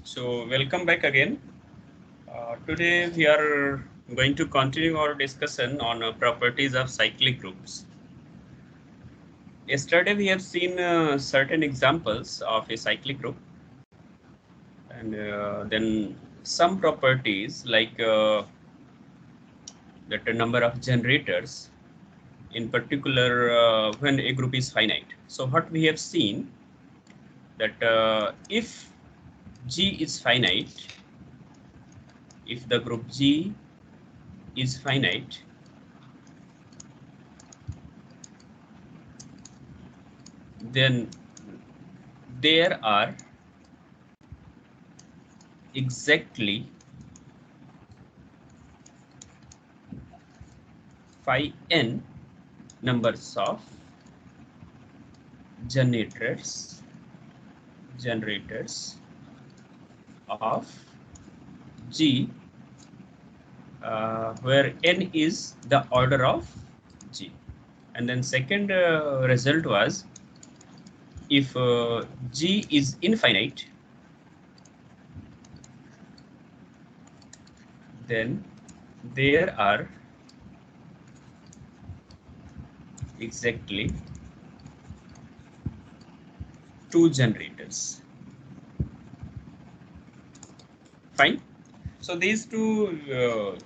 So welcome back again. Today we are going to continue our discussion on properties of cyclic groups. Yesterday we have seen certain examples of a cyclic group, and then some properties like that the number of generators, in particular when a group is finite. So what we have seen that if G is finite, if the group G is finite, then there are exactly phi n numbers of generators of G, where n is the order of G. And then second result was if G is infinite, then there are exactly two generators. Fine. So these two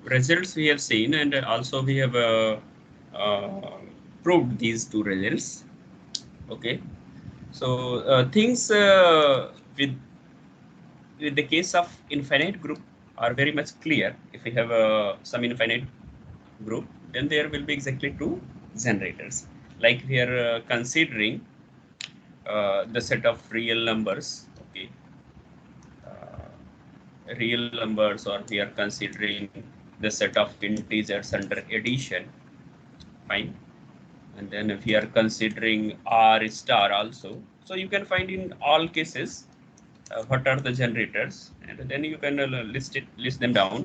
results we have seen, and also we have proved these two results. Okay. So things with the case of infinite group are very much clear. If we have some infinite group, then there will be exactly two generators. Like we are considering the set of real numbers. Okay. Real numbers, or we are considering the set of integers under addition. Fine. And then if we are considering R star also, so you can find in all cases what are the generators, and then you can list them down.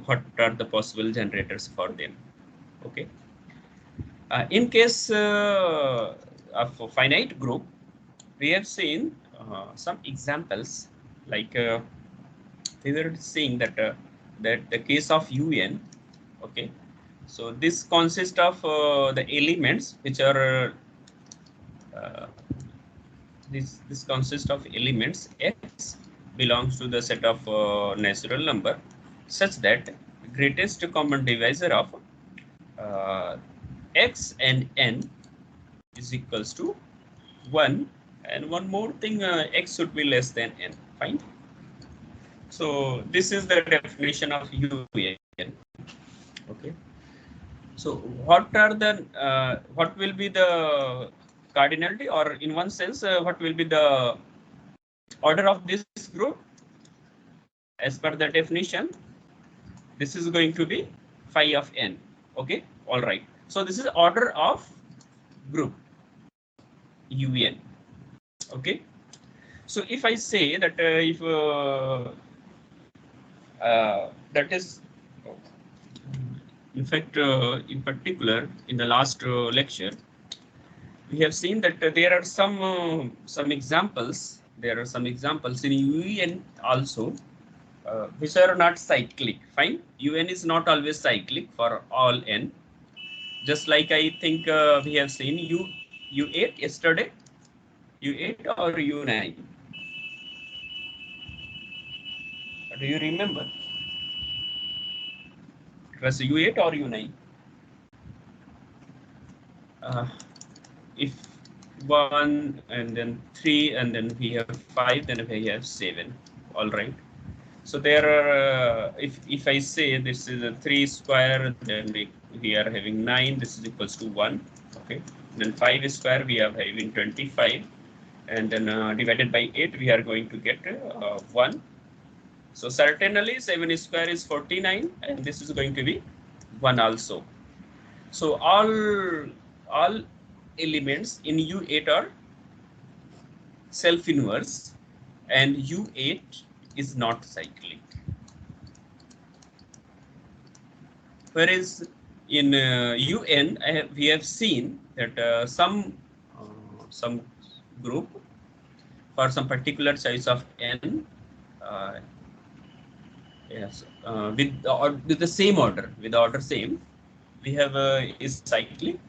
What are the possible generators for them? Okay. In case of a finite group, we have seen some examples like we were seeing that the case of UN. Okay, so this consists of the elements which are uh, this consists of elements x belongs to the set of natural number such that greatest common divisor of uh, x and n is equals to 1, and one more thing, x should be less than n. Fine. So this is the definition of UN. Okay. So what will be the cardinality, or in one sense, what will be the order of this group? As per the definition, this is going to be phi of n. Okay. All right. So this is order of group UN. Okay. So if I say that if that is, in fact, in particular, in the last lecture, we have seen that there are some examples. There are some examples in UN also, which are not cyclic. Fine, UN is not always cyclic for all n. Just like I think we have seen you ate yesterday, U8 or U9. Do you remember? It was U8 or U9. If 1 and then 3 and then we have 5, then we have 7. All right. So there are if I say this is a 3 square, then we are having 9. This is equals to 1. Okay. Then 5 square we are having 25, and then divided by 8 we are going to get 1. So certainly 7 square is 49, and this is going to be 1 also. So all elements in U8 are self-inverse, and U8 is not cyclic. Whereas in UN, we have seen that some group for some particular size of n, uh, yes, with the same order, with the order same, we have is cyclic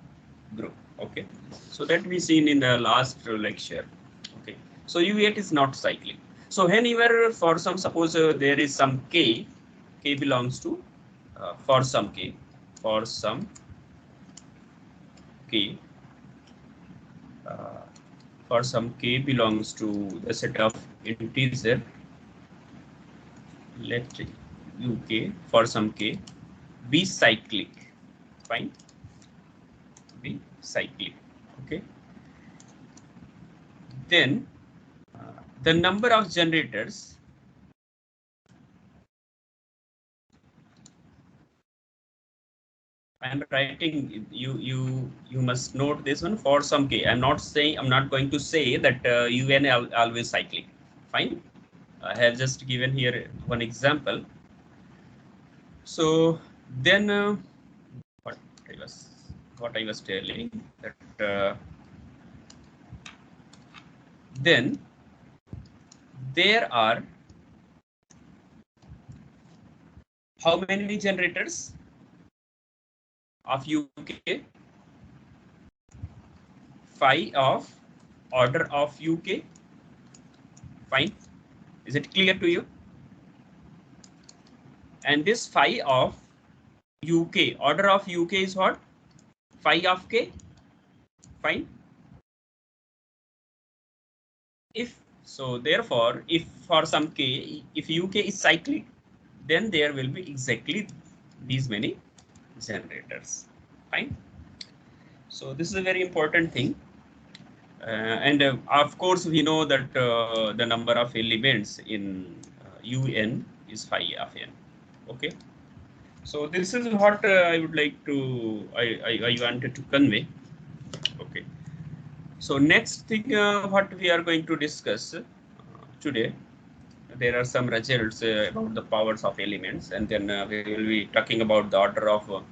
group. Okay, so that we seen in the last lecture. Okay, so U8 is not cyclic. So whenever for some, suppose there is some k belongs to for some k, for some k, uh, for some k belongs to the set of integer, let uk for some k be cyclic. Fine, be cyclic. Okay, then the number of generators I'm writing, you must note this one for some k. I'm not going to say that un always cyclic. Fine, I have just given here one example. So then what I was what I was telling that then there are how many generators of UK? Phi of order of UK. Fine. Is it clear to you? And this phi of UK, order of UK is what? Phi of K. Fine. If so, therefore, if for some K, if UK is cyclic, then there will be exactly these many generators. Fine. So this is a very important thing. And of course, we know that the number of elements in UN is phi of n. Okay. So this is what I would like to, I wanted to convey. Okay. So next thing, what we are going to discuss today, there are some results about the powers of elements, and then we will be talking about the order of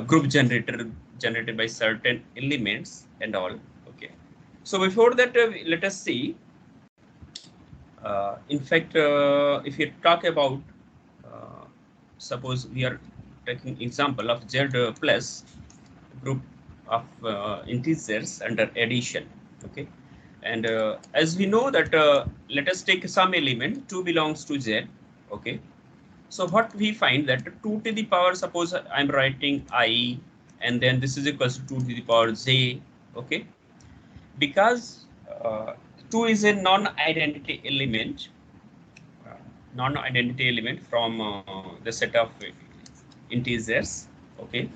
group generated by certain elements and all. Okay. So before that, let us see. In fact, if you talk about, suppose we are taking example of Z plus group of integers under addition. Okay, and as we know that, let us take some element 2 belongs to Z. Okay, so what we find that 2 to the power, suppose I'm writing I, and then this is equals to 2 to the power J. Okay, because 2 is a non-identity element, from the set of integers. Okay,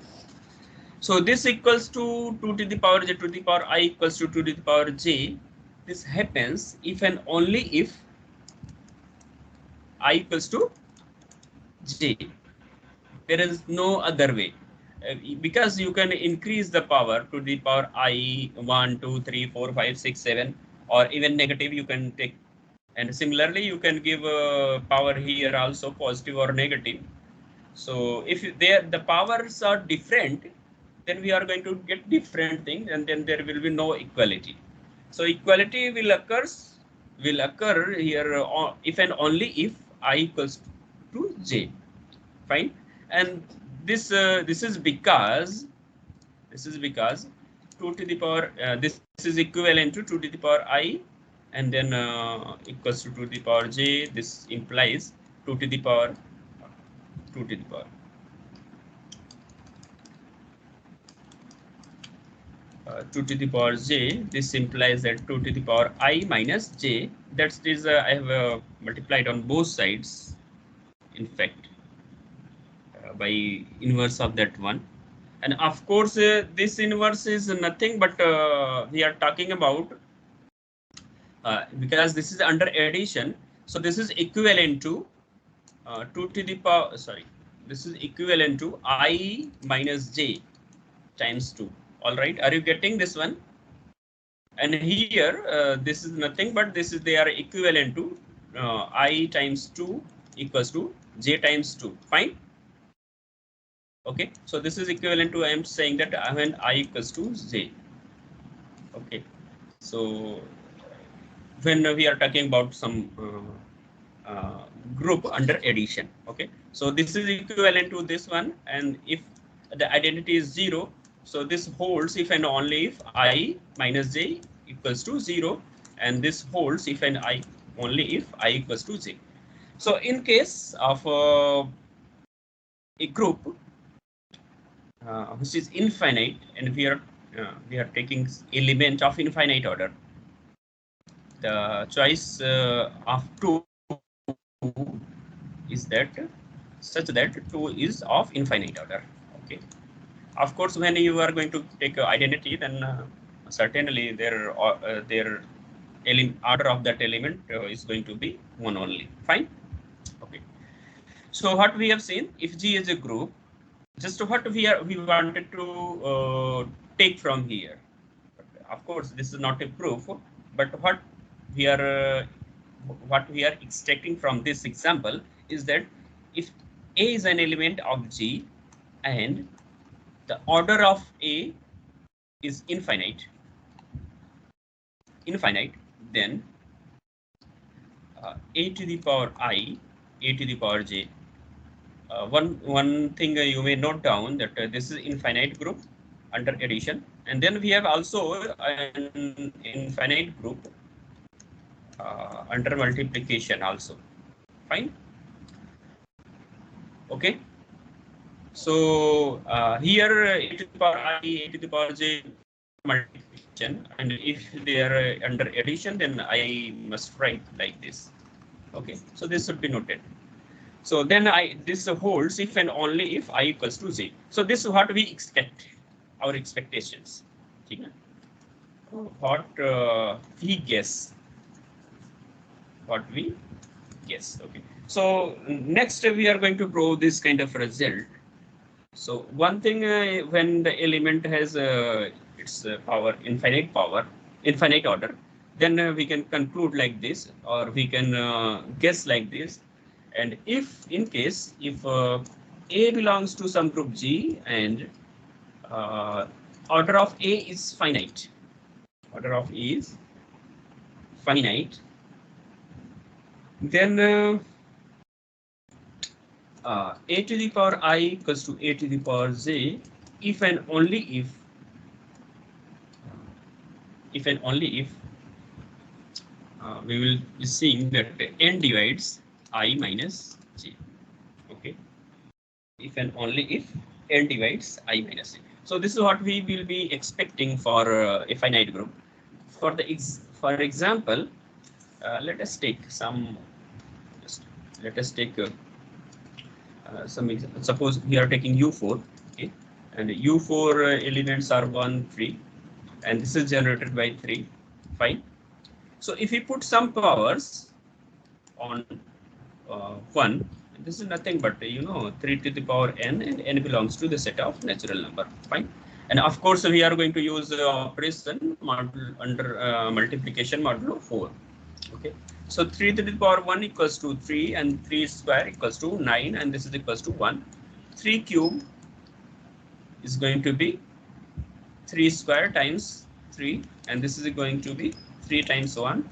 so this equals to 2 to the power j to the power I equals to 2 to the power j. This happens if and only if I equals to j. There is no other way. Because you can increase the power to the power I 1, 2, 3, 4, 5, 6, 7, or even negative you can take. And similarly, you can give power here also, positive or negative. So if the powers are different, then we are going to get different things, and then there will be no equality. So equality will occur here if and only if I equals to j. Fine, and this is because 2 to the power this is equivalent to 2 to the power I, and then equals to 2 to the power j. This implies 2 to the power 2 to the power 2 to the power j. This implies that 2 to the power I minus j. That is I have multiplied on both sides, in fact, by inverse of that one. And of course, this inverse is nothing but we are talking about, because this is under addition. So this is equivalent to 2 to the power, sorry, this is equivalent to I minus j times 2. All right, are you getting this one? And here, this is nothing but this is, they are equivalent to I times 2 equals to j times 2. Fine. Okay, so this is equivalent to, I am saying that when I equals to j. Okay, so when we are talking about some group under addition. Okay, so this is equivalent to this one, and if the identity is 0, so this holds if and only if I minus j equals to 0, and this holds if and I only if I equals to j. So in case of a group which is infinite, and we are taking element of infinite order, the choice of 2 is that such that 2 is of infinite order. Okay, of course, when you are going to take identity, then certainly their order of that element is going to be 1 only. Fine. Okay, so what we have seen, if G is a group, just what we wanted to take from here. Of course, this is not a proof, but what we are extracting from this example is that if A is an element of G and the order of A is infinite, then A to the power I, A to the power J. One thing you may note down that this is infinite group under addition, and then we have also an infinite group under multiplication also. Fine. Okay. So here A to the power I, A to the power J multiplication, and if they are under addition, then I must write like this. Okay, so this should be noted. So then this holds if and only if I equals to j. So this is what we expect, our expectations. What we guess. Okay. So next we are going to prove this kind of result. So one thing, when the element has its infinite order, then we can conclude like this, or we can guess like this. And if in case if A belongs to some group G and order of A is finite, then A to the power I equals to A to the power J if and only if we will be seeing that n divides I minus J. Okay, if and only if n divides I minus J. So this is what we will be expecting for a finite group. For example, let us take some. Some example. Suppose we are taking U4, okay, and U4 elements are 1, 3, and this is generated by 3. Fine. So if we put some powers on 1, this is nothing but 3 to the power n, and n belongs to the set of natural number. Fine. And of course we are going to use operation module under multiplication modulo 4. Okay. So 3 to the power 1 equals to 3, and 3 square equals to 9, and this is equals to 1. 3 cube is going to be 3 square times 3, and this is going to be 3 times 1,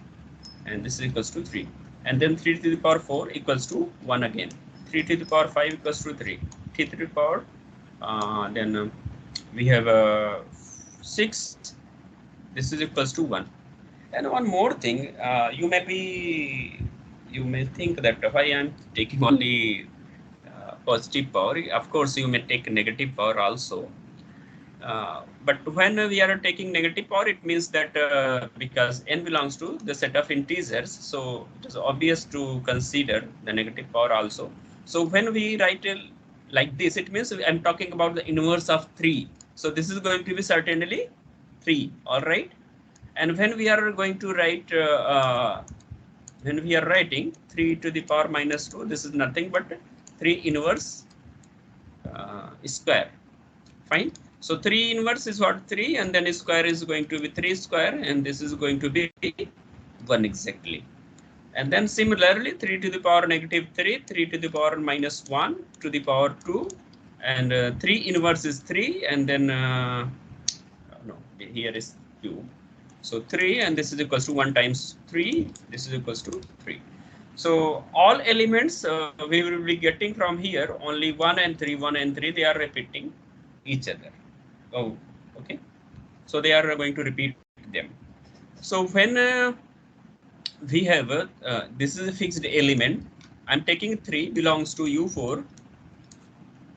and this is equals to 3. And then 3 to the power 4 equals to 1 again. 3 to the power 5 equals to 3. 3 to the power, then we have 6. This is equals to 1. And one more thing, you may think that why I'm taking only positive power. Of course, you may take negative power also. But when we are taking negative power, it means that because n belongs to the set of integers, so it is obvious to consider the negative power also. So when we write like this, it means I'm talking about the inverse of 3. So this is going to be certainly 3. All right. And when we are going to write, when we are writing 3 to the power minus 2, this is nothing but 3 inverse square. Fine. So 3 inverse is what? 3, and then square is going to be 3 square, and this is going to be 1 exactly. And then similarly 3 to the power negative 3, 3 to the power minus 1 to the power 2, and 3 inverse is 3, and then no, here is cube. So 3, and this is equals to 1 times 3, this is equals to 3. So all elements we will be getting from here only 1 and 3, 1 and 3, they are repeating each other. Oh, okay. So they are going to repeat them. So when we have this is a fixed element, I'm taking 3 belongs to U4,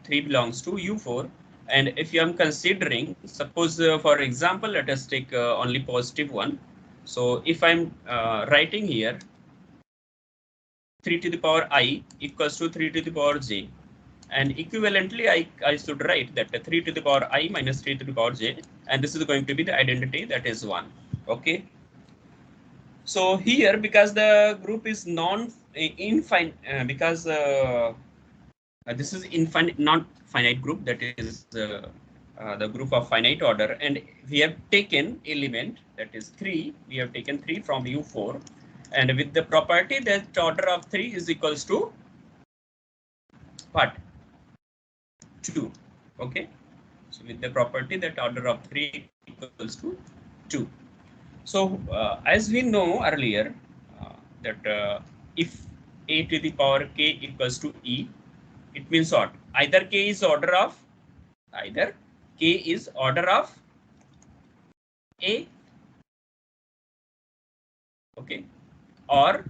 3 belongs to U4. And if you am considering, suppose for example, let us take only positive one. So if I'm writing here 3 to the power I equals to 3 to the power j, and equivalently I should write that 3 to the power I minus 3 to the power j, and this is going to be the identity, that is 1. Okay. So here, because the group is non-infinite, because this is infinite, not finite group, that is the group of finite order, and we have taken element, that is 3. We have taken 3 from U4, and with the property that order of 3 is equals to what? 2. Okay. So with the property that order of 3 equals to 2. So as we know earlier that if a to the power k equals to e, it means what? Either k is order of a, okay, or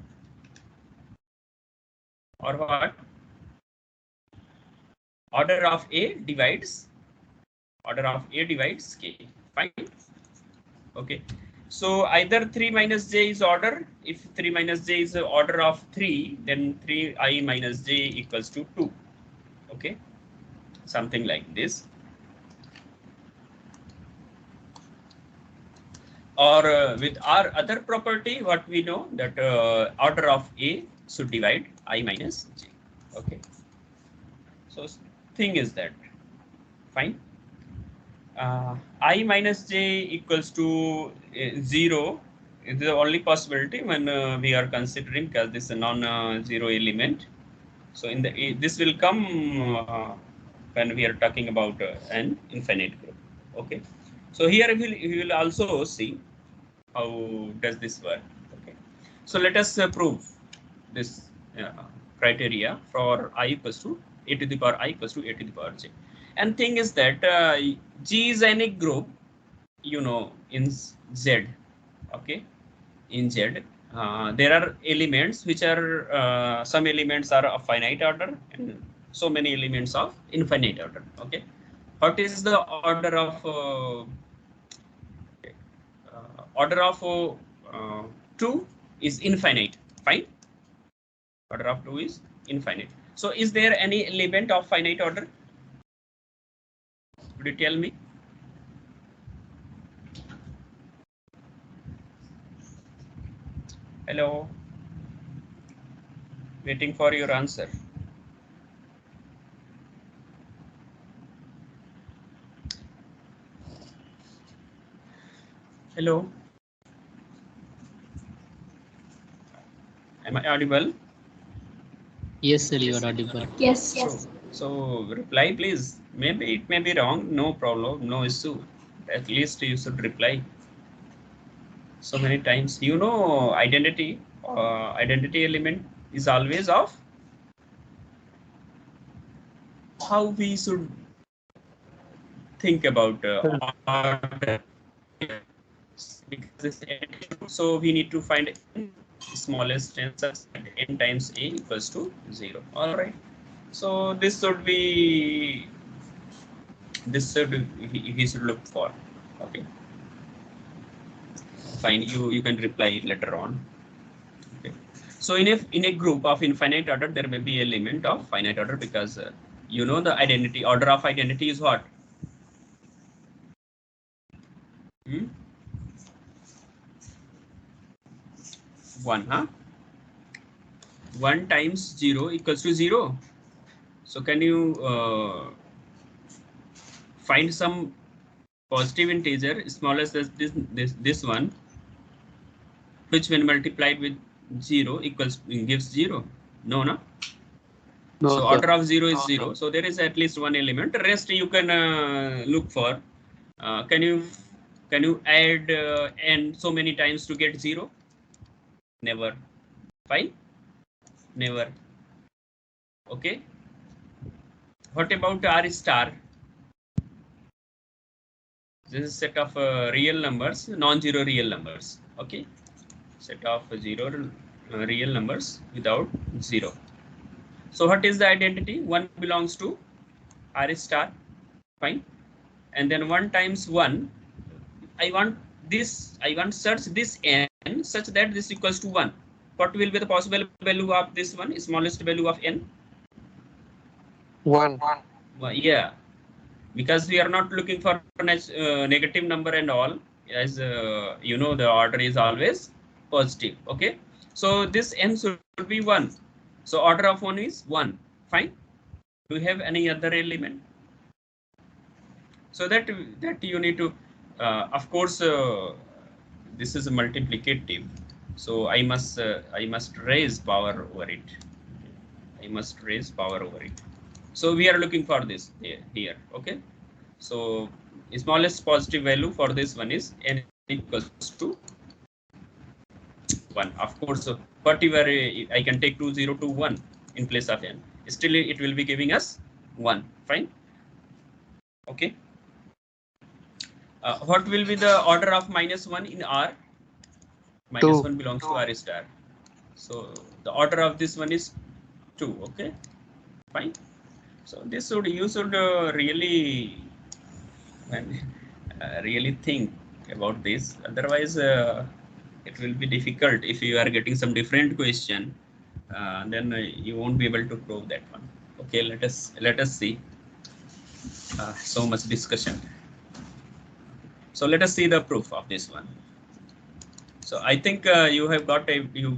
what? Order of a divides k. Fine. Okay. So either 3 minus j is order. If 3 minus j is the order of 3, then 3i minus j equals to 2. Okay. Something like this. Or with our other property, what we know that order of a should divide I minus j. Okay. So thing is that, fine. I minus j equals to 0 is the only possibility when we are considering, because this is a non-zero element. So in the this will come when we are talking about an infinite group. Okay. So here we will also see how does this work. Okay. So let us prove this criteria for I equals to a to the power I equals to a to the power j. And thing is that G is any group, you know, in Z. Okay. In Z, there are elements which are some elements are of finite order and so many elements of infinite order. Okay. What is the order of 2 is infinite. Fine. Order of 2 is infinite. So is there any element of finite order? Could you tell me? Hello. Waiting for your answer. Hello. Am I audible? Yes, sir, you are audible. Yes, yes. So reply, please. Maybe it may be wrong. No problem. No issue. At least you should reply. So many times, you know, identity element is always of how we should think about order. Because so we need to find smallest answers at n times a equals to 0. All right. So this should be he should look for. Okay. Fine. You can reply later on. Okay. So in a group of infinite order, there may be element of finite order, because you know the identity order of identity is what? 1, huh? 1 times 0 equals to 0. So can you find some positive integer smallest as this one, which when multiplied with 0 gives 0? No, no. No, So sir. order of 0 is 0. So there is at least one element. The rest you can look for. Can you add n so many times to get 0? Never. Fine. Never. Okay. What about R star? This is set of real numbers, non-zero real numbers. Okay. Set of zero real numbers without zero. So what is the identity? 1 belongs to R star. Fine. And then 1 times 1. I want search this n such that this equals to 1. What will be the possible value of this one? Smallest value of n? 1. Well, yeah, because we are not looking for negative number and all. As you know, the order is always positive. Okay, so this n should be 1. So order of 1 is 1. Fine. Do you have any other element? So that you need to, of course, this is multiplicative. So I must raise power over it. I must raise power over it. So we are looking for this here. Okay. So smallest positive value for this one is n equals to 1. Of course, whatever I can take 2, 0 to 1 in place of n. Still, it will be giving us 1. Fine. Okay. What will be the order of -1 in R? -1 belongs to R star. So the order of this one is 2. Okay. Fine. So this you should really think about this. Otherwise, it will be difficult if you are getting some different question. Then you won't be able to prove that one. Okay, let us see. So much discussion. So let us see the proof of this one. So I think you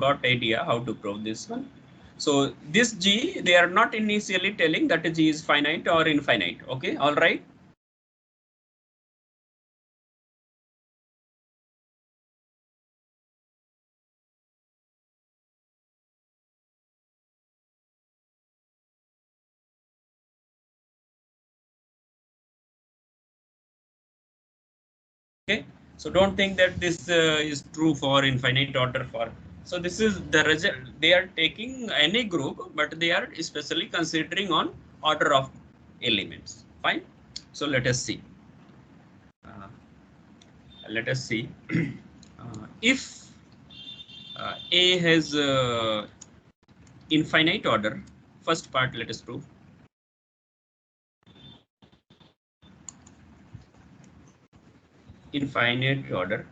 got idea how to prove this one. So this G, they are not initially telling that G is finite or infinite. Okay, all right. Okay, so don't think that this is true for infinite order for. So this is the result. They are taking any group, but they are especially considering on order of elements. Fine. So let us see. If A has infinite order, first part let us prove. Infinite order,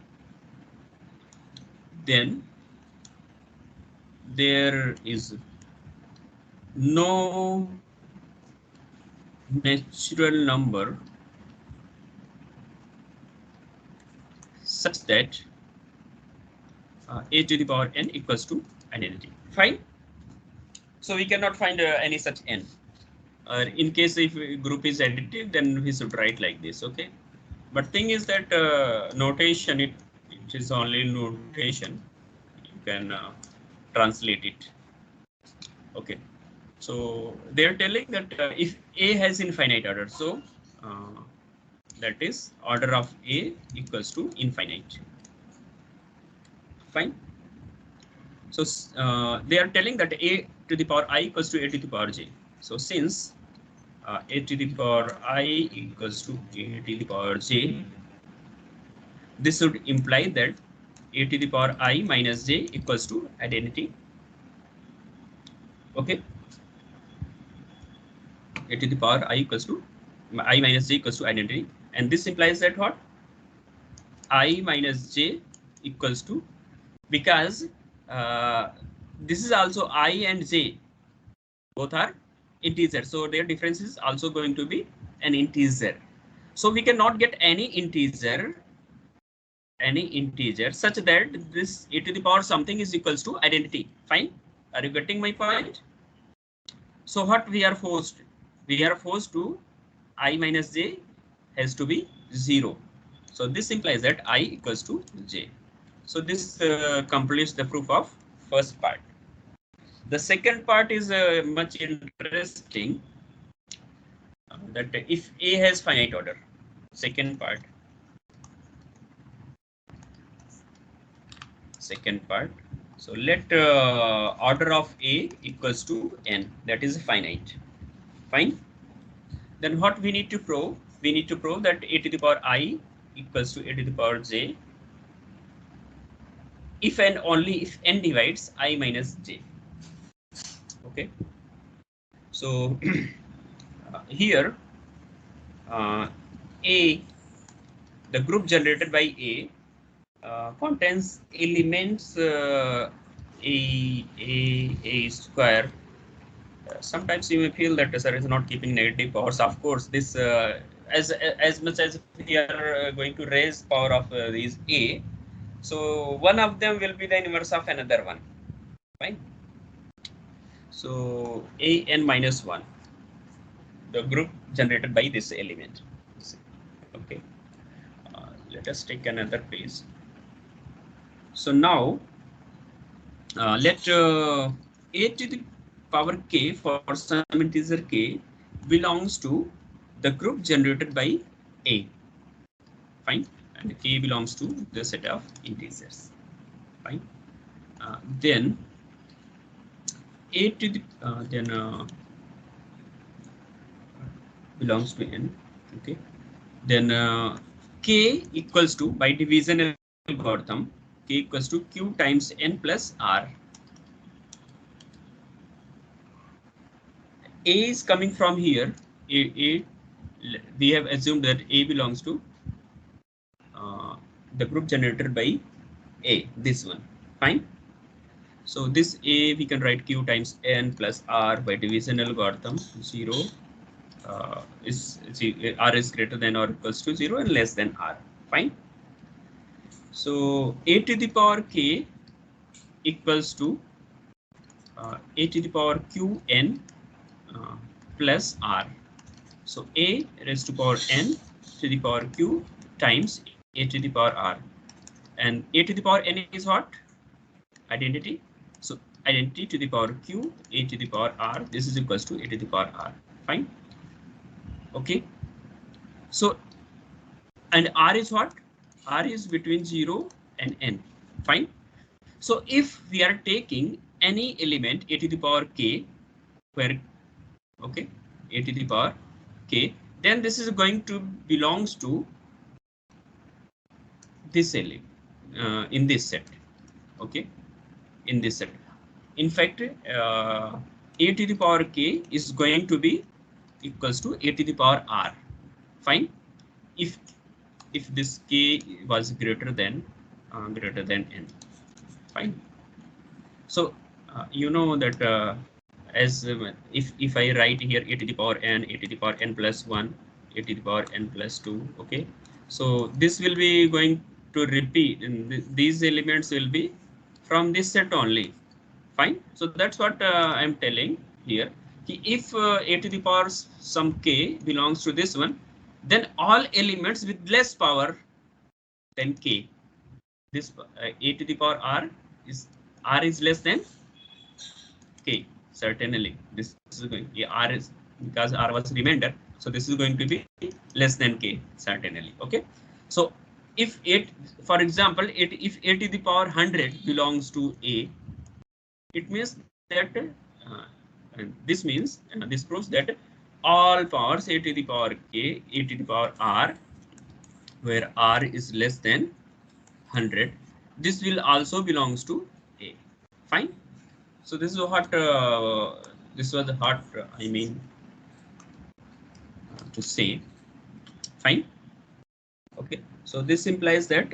then there is no natural number such that a to the power n equals to identity. Fine. So we cannot find any such n. In case if group is additive, then we should write like this. Okay. But thing is that notation, it is only notation. You can translate it. Okay. So they're telling that if A has infinite order, so that is order of A equals to infinite. Fine. So they are telling that A to the power I equals to A to the power j. So since A to the power I equals to A to the power j, this would imply that A to the power I minus j equals to identity. Okay. A to the power I equals to I minus j equals to identity. And this implies that what? I minus j equals to, because this is also I and j, both are integers. So their difference is also going to be an integer. So we cannot get any integer such that this A to the power something is equals to identity. Fine. Are you getting my point? So what we are forced? We are forced to I minus j has to be 0. So this implies that I equals to j. So this completes the proof of first part. The second part is much interesting. That if A has finite order, second part. So let order of A equals to n, that is finite. Fine. Then what we need to prove? We need to prove that a to the power I equals to a to the power j if and only if n divides I minus j. Okay. So here A, the group generated by A contains elements a square. Sometimes you may feel that sir is not keeping negative powers. Of course, this as much as we are going to raise power of these A, so one of them will be the inverse of another one. Fine. So a n minus 1, the group generated by this element. Okay. Let us take another page. So now let a to the power k for some integer k belongs to the group generated by A. Fine. And k belongs to the set of integers. Fine. Then a to the belongs to n. Okay. Then k equals to, by division algorithm, k equals to q times n plus r. A is coming from here. A we have assumed that A belongs to the group generated by A, this one. Fine. So this A we can write q times n plus r by division algorithm. 0 is r is greater than or equals to 0 and less than r. Fine. So a to the power k equals to a to the power q n plus r. So a raised to power n to the power q times a to the power r, and a to the power n is what? Identity. So identity to the power q a to the power r, this is equals to a to the power r. Fine. Okay. So and r is what? R is between 0 and n. Fine. So if we are taking any element a to the power k, where okay, a to the power k, then this is going to belongs to this element in this set. Okay, in this set. In fact, a to the power k is going to be equals to a to the power r. Fine. If this k was greater than n. Fine. So you know that as if I write here a to the power n, a to the power n plus 1, a to the power n plus 2. Okay. So this will be going to repeat, and these elements will be from this set only. Fine. So that's what I'm telling here. If a to the power some k belongs to this one, then all elements with less power than k, this a to the power r is less than k. Certainly, this is going, r is, because r was remainder, so this is going to be less than k, certainly. Okay. So if it, for example, if a to the power 100 belongs to a, it means that this means this proves that all powers a to the power k, a to the power r, where r is less than 100, this will also belongs to a. Fine. So this is what this was what I mean to say. Fine. Okay. So this implies that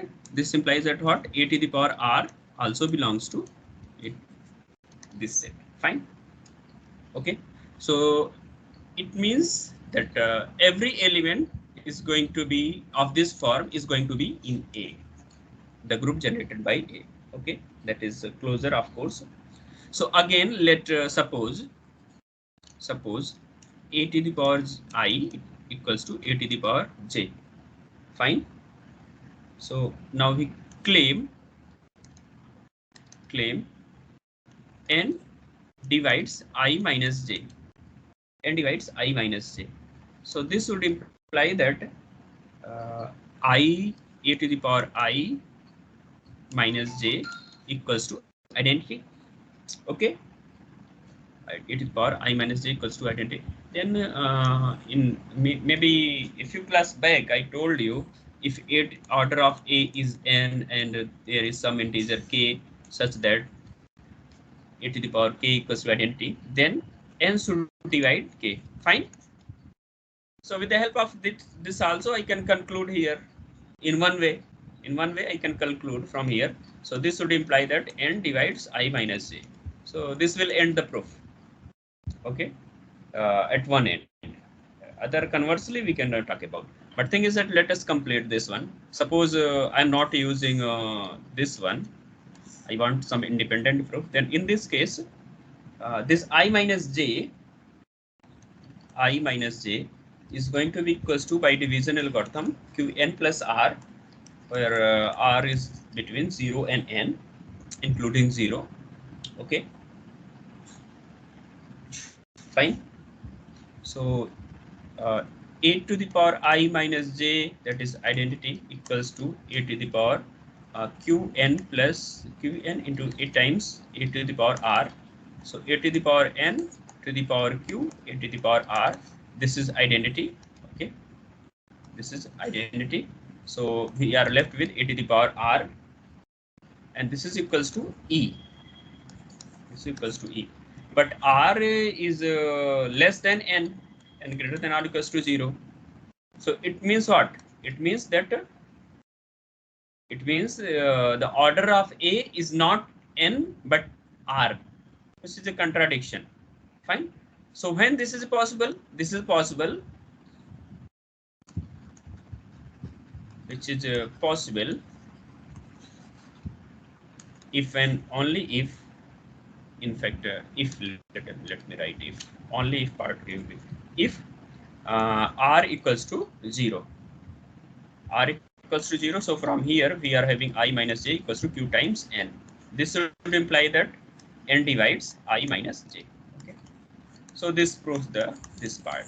what a to the power r also belongs to it, this set. Fine. Okay. So it means that every element is going to be of this form is going to be in A, the group generated by A. Okay. That is closure, of course. So again, let suppose a to the power I equals to a to the power j. Fine. So now we claim n divides I minus j. N divides I minus j. So this would imply that I a to the power I minus j equals to identity. Okay, e to the power I minus j equals to identity. Then maybe a few class back I told you, if order of a is n and there is some integer k such that e to the power k equals to identity, then n should divide k. Fine. So with the help of this also I can conclude here in one way. In one way I can conclude from here. So this would imply that n divides I minus j. So this will end the proof. Okay, at one end. Other conversely we can talk about. But thing is that let us complete this one. Suppose I'm not using this one. I want some independent proof. Then in this case, this I minus j is going to be equals to, by division algorithm, qn plus r, where r is between 0 and n, including 0. Okay, fine. So a to the power I minus j, that is identity, equals to a to the power qn plus qn into a times a to the power r. So a to the power n to the power q, a to the power r. This is identity. Okay, this is identity. So we are left with a to the power r, and this is equals to e. This is equals to e. But r is less than n and greater than or equals to 0. So it means what? It means that the order of a is not n but r. This is a contradiction. Fine. So when this is possible, which is possible if and only if, in fact, if let me write if, only if part if r equals to 0. R equals to 0. So from here we are having I minus j equals to q times n. This would imply that n divides I minus j. Okay. So this proves this part.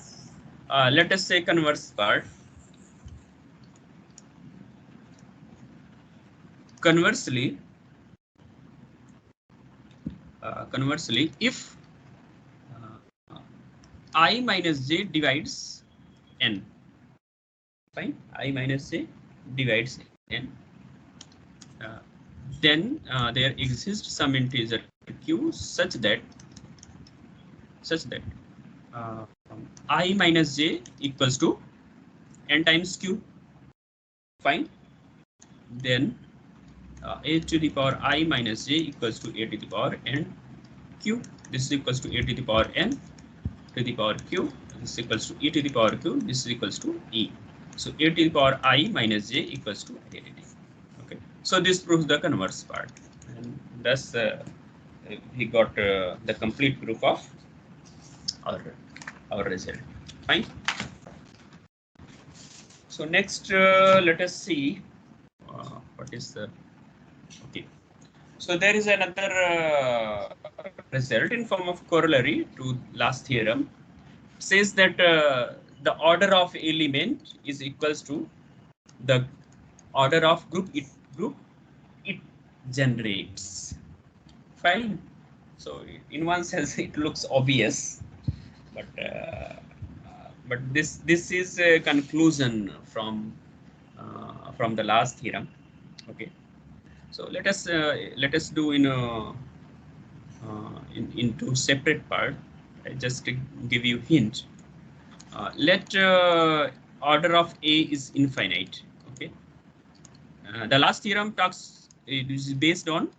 Let us say converse part. Conversely, if I minus j divides n, fine, I minus j divides n, then there exists some integer q such that I minus j equals to n times q. Fine. Then a to the power I minus j equals to a to the power n q. This is equals to a to the power n to the power q. This is equals to e to the power q. This is equals to e. So a to the power I minus j equals to identity. Okay. So this proves the converse part, and thus we got the complete proof of our result. Fine. So next, let us see what is the. Okay. So there is another result in form of corollary to last theorem. It says that the order of element is equals to the order of group it generates. Fine. So in one sense it looks obvious, but this is a conclusion from the last theorem. Okay. So let us do into separate part. I just give you hint. Let order of a is infinite. Okay. The last theorem talks, it is based on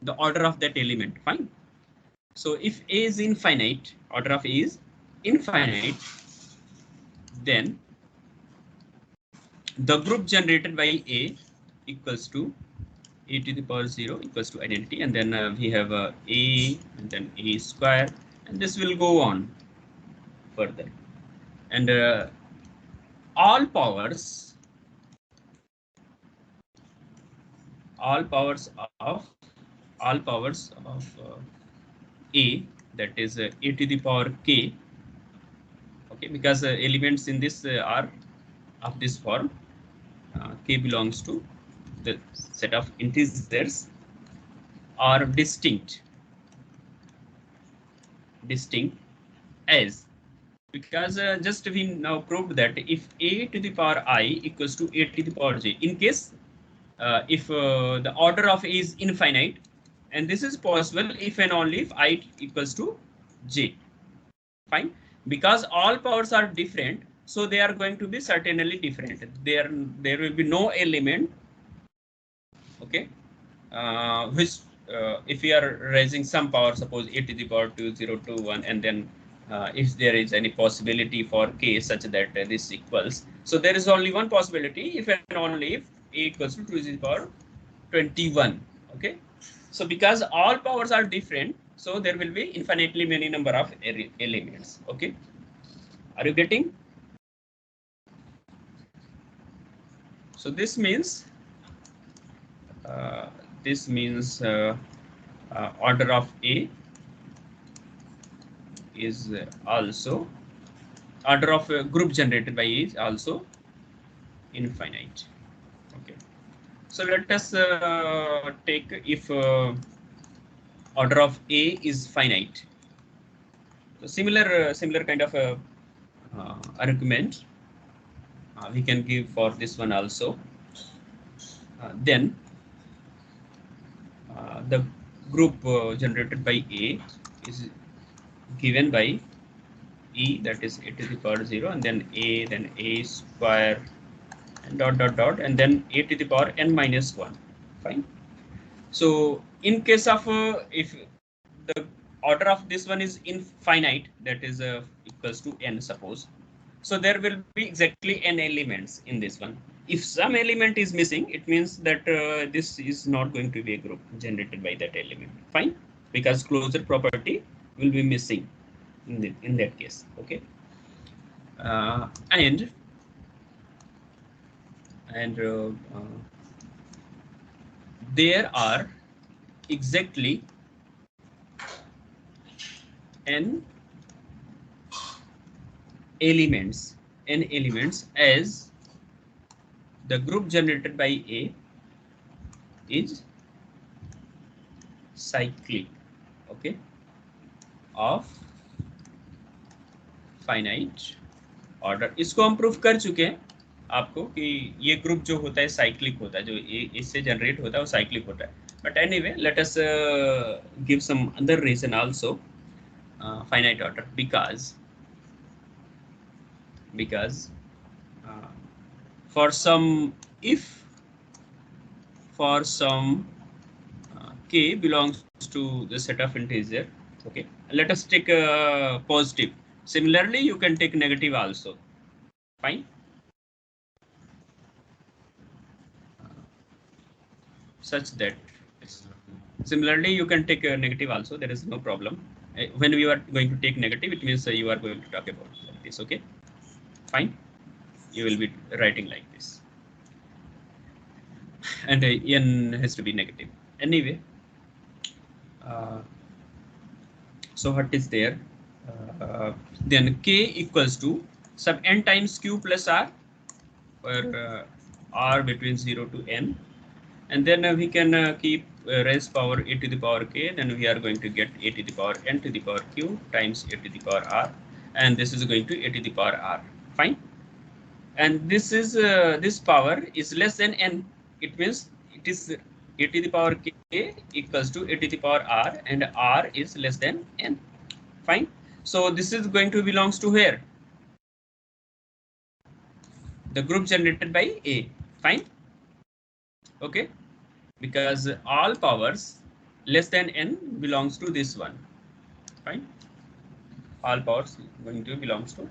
the order of that element. Fine. So if a is infinite, order of a is infinite, then the group generated by a equals to a to the power 0 equals to identity, and then we have a and then a square, and this will go on further, and all powers of a, that is a to the power k. Okay, because elements in this are of this form. K belongs to the set of integers. are distinct as, because just we now proved that if a to the power I equals to a to the power j, in case if the order of a is infinite, and this is possible if and only if I equals to j. Fine, because all powers are different, so they are going to be certainly different. There will be no element, okay, which if we are raising some power, suppose a to the power 2021, and then if there is any possibility for k such that this equals, so there is only one possibility if and only if a equals to 2 to the power 21. Okay, so because all powers are different, so there will be infinitely many number of elements. Okay, are you getting? So this means order of a is also, order of a group generated by A is also infinite. Okay, so let us take if order of A is finite. So similar kind of argument we can give for this one also. Then the group generated by A is given by E, that is a to the power 0, and then a square, and dot, and then a to the power n minus 1. Fine. So in case of if the order of this one is infinite, that is equals to n, suppose, so there will be exactly n elements in this one. If some element is missing, it means that this is not going to be a group generated by that element. Fine, because closure property will be missing in that case. Okay, and there are exactly n elements as the group generated by A is cyclic, okay, of finite order. इसको हम proof कर चुके हैं आपको कि ये group जो होता है साइक्लिक होता है, जो इससे जनरेट होता है वो साइक्लिक होता है. But anyway, let us give some other reason also. finite order because for some, if for some k belongs to the set of integer, okay, let us take a positive. Similarly, you can take negative also. Fine. Such that similarly you can take a negative also, there is no problem. When we are going to take negative, it means you are going to talk about like this. Okay, fine, you will be writing like this, and n has to be negative anyway. So what is there? Then k equals to sub n times q plus r, where r between 0 to n, and then we can keep raise power a to the power k, then we are going to get a to the power n to the power q times a to the power r, and this is going to a to the power r. Fine. And this is this power is less than n. It means it is a to the power k equals to a to the power r, and r is less than n. Fine. So this is going to belongs to where? The group generated by A. Fine. Okay, because all powers less than n belongs to this one. Fine. All powers going to belongs to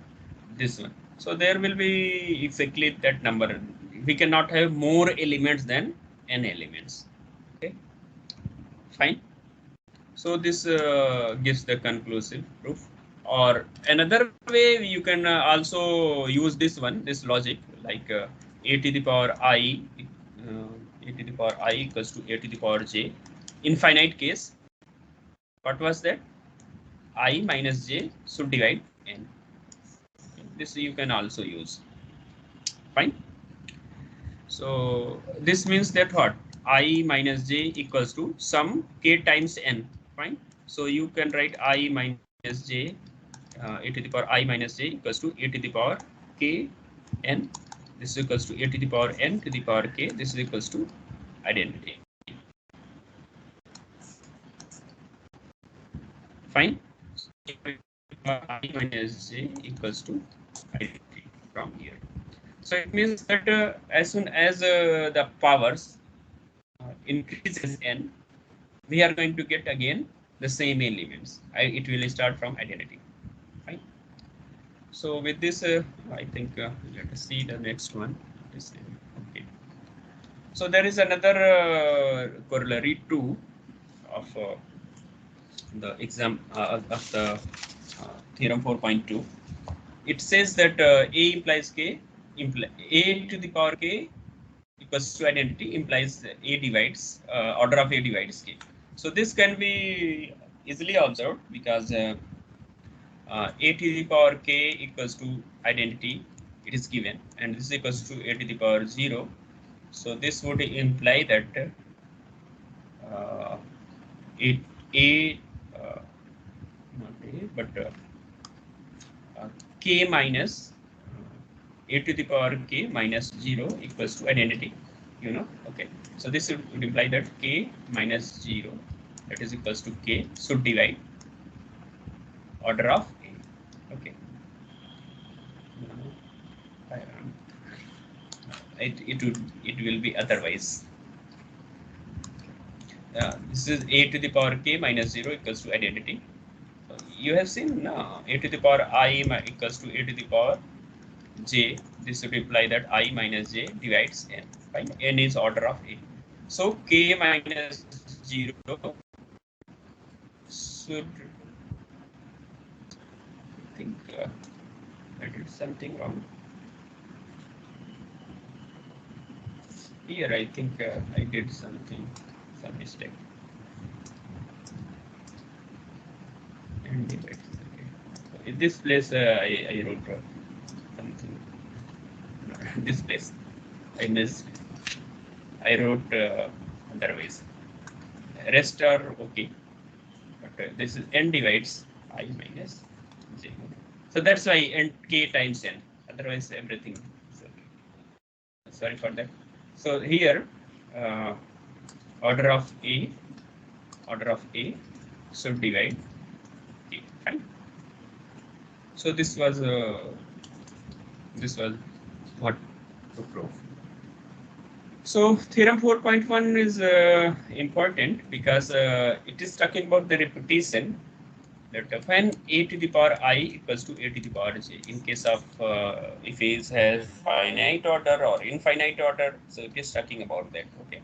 this one. So there will be exactly that number. We cannot have more elements than n elements. Okay. Fine. So this gives the conclusive proof. Or another way you can also use this one, this logic, like a to the power I, a to the power I equals to a to the power j. Infinite case, what was that? I minus j should divide n. This you can also use. Fine. So this means that what? I minus j equals to sum k times n. Fine. So you can write I minus j e to the power I minus j equals to e to the power k n. This is equals to e to the power n to the power k. This is equals to identity. Fine. I minus j equals to identity from here. So it means that as soon as the powers increases n, we are going to get again the same elements. It will start from identity. Fine. So with this, I think let us see the next one. Okay. So there is another corollary too of the exam of the theorem 4.2. It says that A implies K, A to the power K equals to identity implies A divides order of A divides K. So this can be easily observed because A to the power K equals to identity, it is given, and this is equals to A to the power 0. So this would imply that not A, but K minus A to the power K minus 0 equals to identity, you know. Okay. So this would imply that K minus 0, that is equals to K, should divide order of A. Okay. It will be otherwise. This is A to the power K minus 0 equals to identity. So you have seen A to the power I equals to A to the power j. This would imply that I minus j divides n. Fine. N is order of A. So K minus 0 should, I think I did something wrong. Here I think I did some mistake. And divides. Okay. So in this place I wrote something. This place I missed. I wrote otherwise. Rest are okay, but this is n divides I minus j. So that's why n k times n. Otherwise everything is okay. Sorry for that. So here order of A should divide K. Fine. So this was what to prove. So theorem 4.1 is important because it is talking about the repetition, that when A to the power I equals to A to the power j, in case of if A has finite order or infinite order, so it is talking about that. Okay.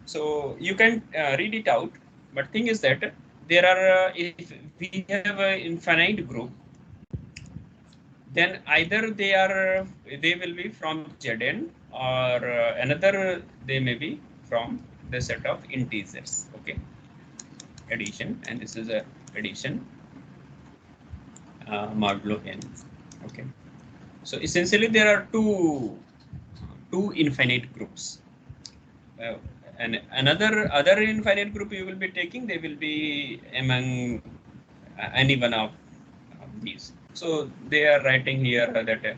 So you can read it out, but thing is that there are if we have an infinite group, then either they will be from Zn, or another they may be from the set of integers. Okay. Addition, and this is a addition modulo n. Okay. So essentially there are two infinite groups. And other infinite group you will be taking, they will be among any one of these. So they are writing here that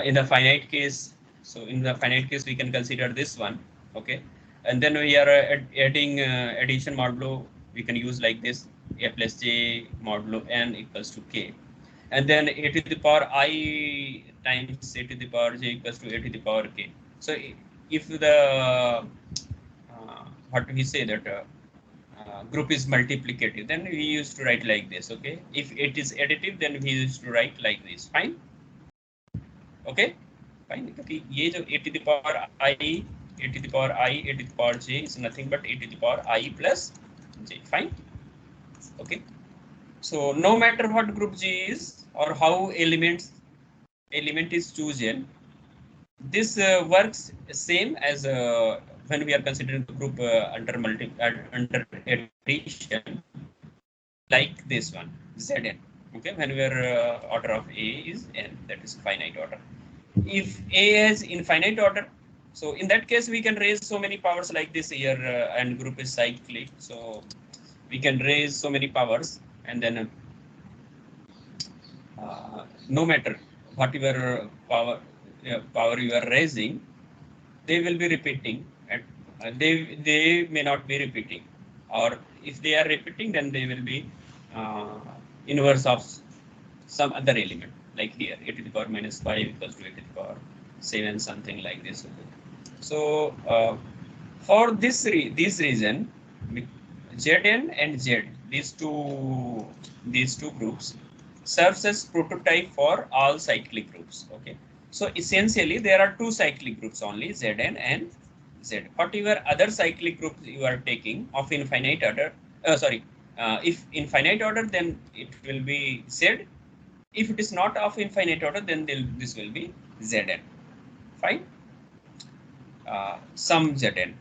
in the finite case, so in the finite case we can consider this one. Okay. And then we are adding addition modulo, we can use like this: a plus j modulo n equals to k, and then a to the power I times a to the power j equals to a to the power k. So if the what we say that group is multiplicative, then we used to write like this. Okay. If it is additive, then we used to write like this. Fine. Okay. Fine. Okay. ये जो a to the power I, a to the power I, a to the power j is nothing but a to the power I plus j. Fine. Okay. So no matter what group G is or how element is chosen, this works same as when we are considering the group under addition, like this one, Zn. Okay, when we are order of A is n, that is finite order. If A has infinite order, So in that case, we can raise so many powers like this here, and group is cyclic. So we can raise so many powers, and then no matter whatever power you are raising, they will be repeating, and they may not be repeating, or if they are repeating, then they will be inverse of some other element, like here e to the power minus 5 equals to e to the power 7, something like this. So for this reason, Zn and Z, these two groups serves as prototype for all cyclic groups. Okay, so essentially there are two cyclic groups only, Zn and Z. Whatever other cyclic groups you are taking of infinite order, if infinite order, then it will be Z. If it is not of infinite order, then this will be Zn. Fine. Some Zn.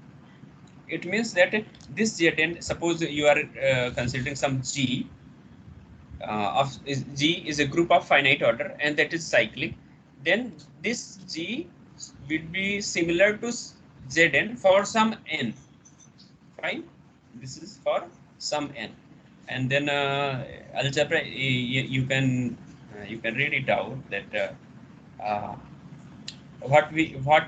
It means that this Zn, suppose you are considering some G, G is a group of finite order, and that is cyclic. Then this G will be similar to Zn for some n. Fine. This is for some n, and then algebra, you can read it out that what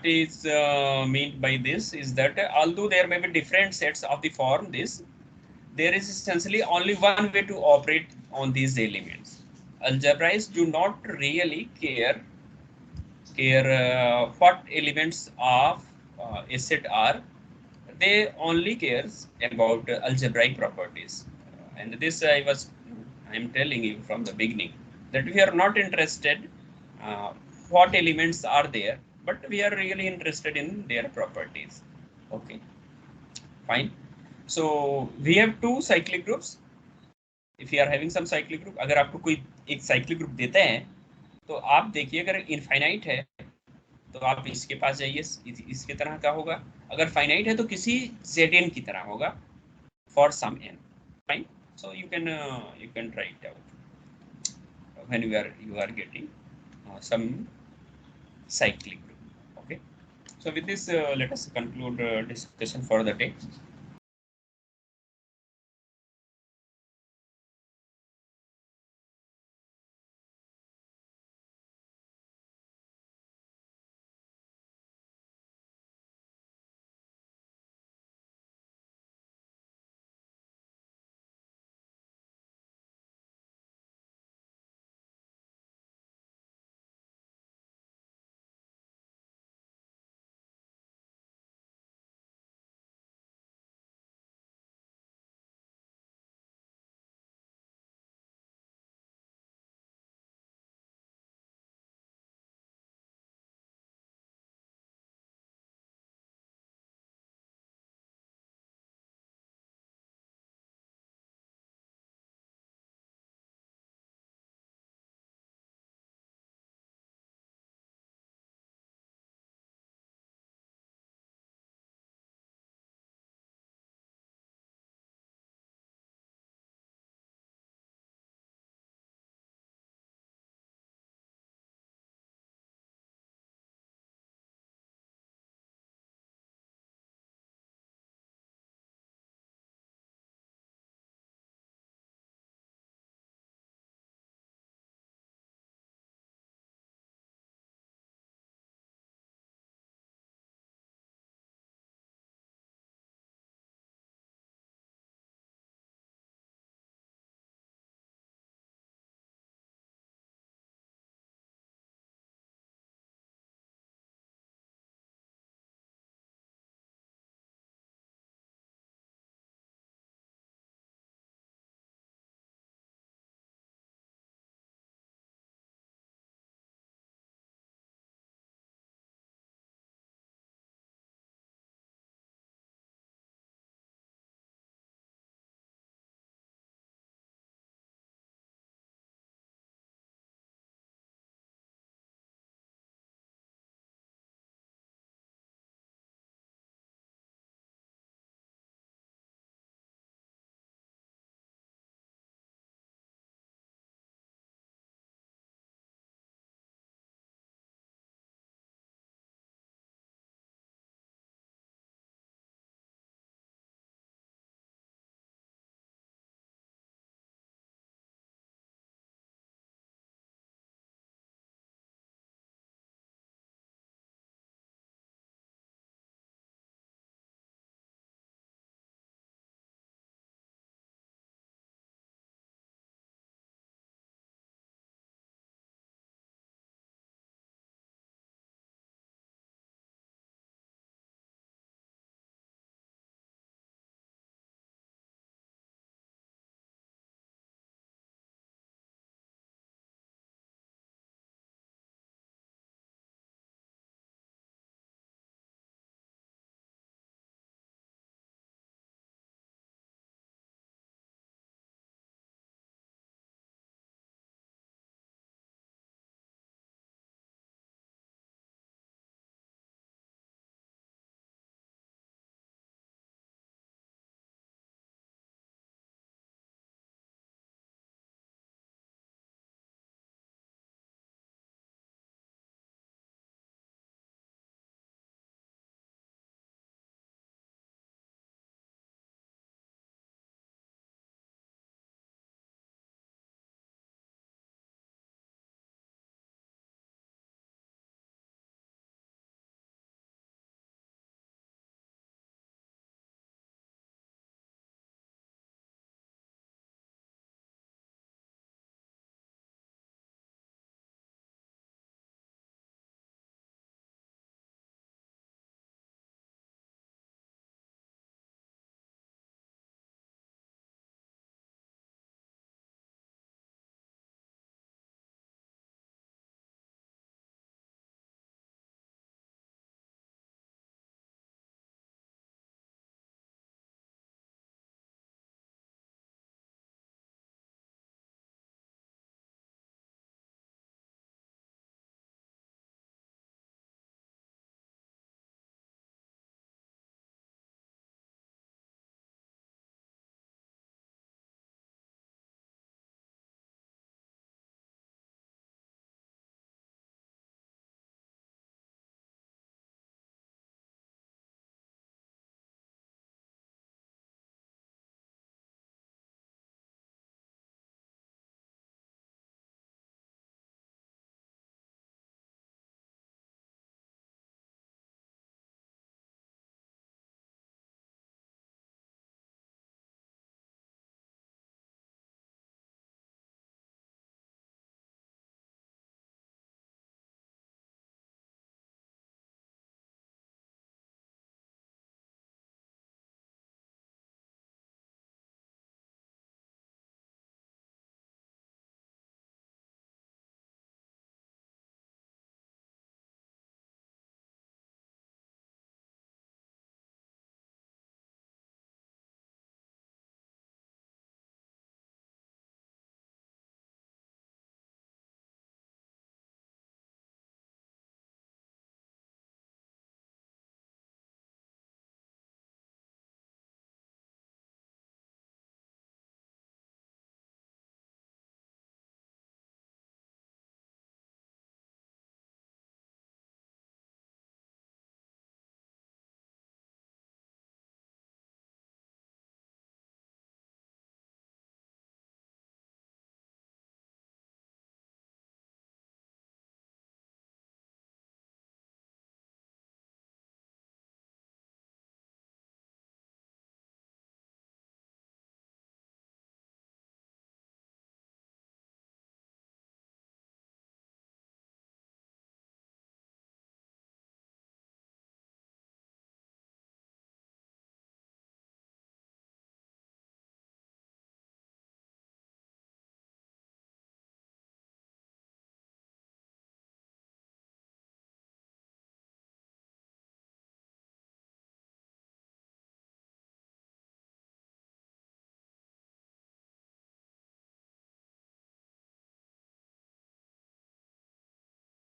is meant by this is that although there may be different sets of the form this, there is essentially only one way to operate on these elements. Algebraists do not really care what elements of a set are. They only cares about algebraic properties. And this I'm telling you from the beginning that we are not interested what elements are there, but we are really interested in their properties. Okay, fine. So we have two cyclic groups. If you are having some cyclic group, अगर आपको कोई एक cyclic group देते हैं, तो आप देखिए अगर infinite है, तो आप इसके पास जाइए, इसके तरह का होगा. अगर finite है तो किसी Zn की तरह होगा for some n. Fine. So you can try it out when you are getting some cyclic group. Okay. So with this, let us conclude discussion for the day.